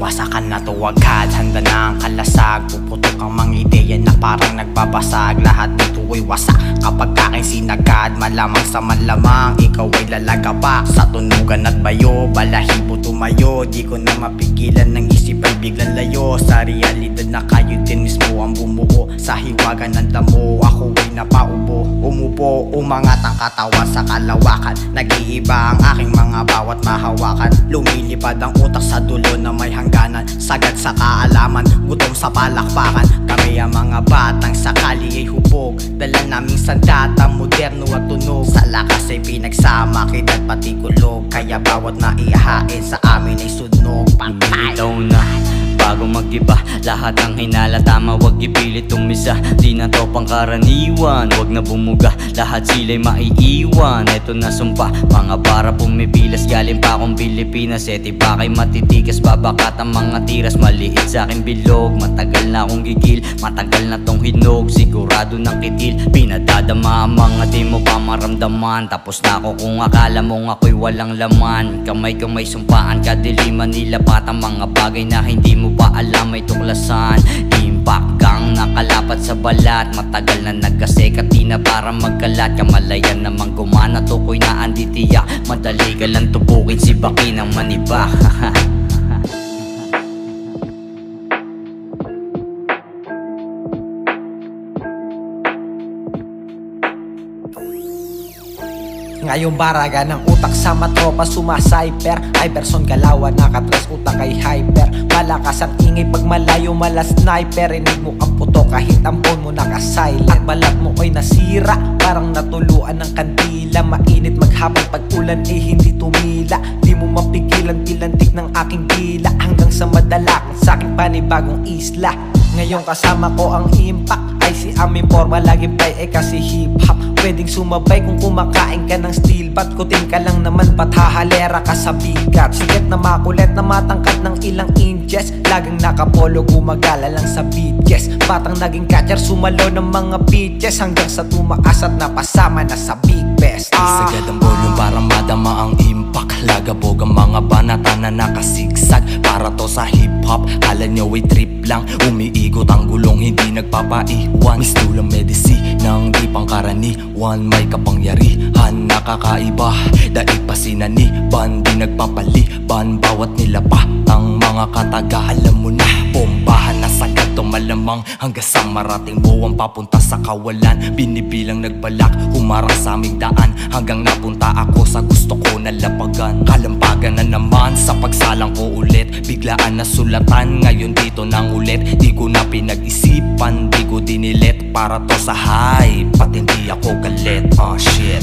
Wasakan na to agad, handa na ang kalasag. Puputok ang mga ideya na parang nagbabasag. Lahat nito'y wasak kapag aking sinagad. Malamang sa malamang, ikaw ay lalagabak sa tunugan at bayo. Balahibo tumayo, di ko na mapigilan ng isip ay biglang layo sa realidad na kayo din mismo ang bumuo sa hiwagan ng damo. Ako ay napaubo, umupo, umangat ang katawan sa kalawakan. Nag-iiba ang aking mga bawat mahawakan. Lumilipad ang utak sa dulo na may hangganan. Sagad sa kaalaman, gutom sa palakpakan. Kami ang mga batang sakali ay hubog. Dala naming sandata, moderno at tunog. Sa lakas ay pinagsama, kit at pati kulog. Kaya bawat maihahain sa amin ay sunog. Pantay na bago mag-iba, lahat ang hinala tama, wag ipilit tumisa. Di na to pangkaraniwan, wag na bumuga, lahat sila'y maiiwan. Eto na sumpa, mga bara pumipilas, galing pa akong Pilipinas. Eti pa kay matitigas, babakat ang mga tiras. Maliit sa aking bilog, matagal na akong gigil, matagal na tong hinog. Sigurado ng kitil, pinadadama ang mga di mo pa maramdaman. Tapos na ako kung akala mong ako'y walang laman. Kamay-kamay sumpaan, kadiliman nilapat ang mga bagay na hindi mo pa alam ay tuklasan. Impact kang nakalapat sa balat, matagal na nagkaseka di na para magkalat. Kamalayan namang gumana, tukoy na anditiya. Madali ka lang tubukin si Baki ng maniba. Ngayong baraga ng utak sa matropa sumacyper. Iverson Galawan nakatres utak ay hyper. Malakas ang ingay pag malayo mala sniper. Rinig mo ang puto kahit ang phone mo naka-silent. At balat mo ay nasira, parang natuluan ng kandila. Mainit maghapon pag ulan ay hindi tumila. Di mo mapigilan pilantik ng aking dila. Hanggang sa madalak sa aking panibagong isla. Ngayon kasama ko ang impact ay si aming forma, laging play ay kasi hip-hop. Pwedeng sumabay kung kumakain ka ng steel bat. Kutin ka lang naman pathahalera ka sa bigat. Sigat na makulit na matangkat ng ilang inches. Laging nakapolo gumagala lang sa beatges. Batang naging catcher sumalo ng mga pitches. Hanggang sa tumaas at napasama na sa big best. Sagad ang volume para madama ang impact. Lagabog ang mga banata na nakasigsag. Para to sa hip-hop, kala nyo ay trip lang. Umiikot ang gulong, hindi nagpapaiwan. Mistulang medicine ng di pangkaraniwan. May kapangyarihan, nakakaiba. Daig pa sinaniban, di nagpapaliban. Bawat nilapa ang mga kataga. Alam mo na, bombahan na sagad to malamang. Hanggang sa marating mo ang papunta sa kawalan. Binibilang nagbalak, humarang sa aming daan. Hanggang napunta ako sa gusto ko na lapagan. Kalampagan na naman sa pagsalang ko ulit. Biglaan na sulatan, ngayon dito nang ulit. Di ko na pinag-isipan, di ko dinilit. Para to sa hype, pat hindi ako galit. Oh shit.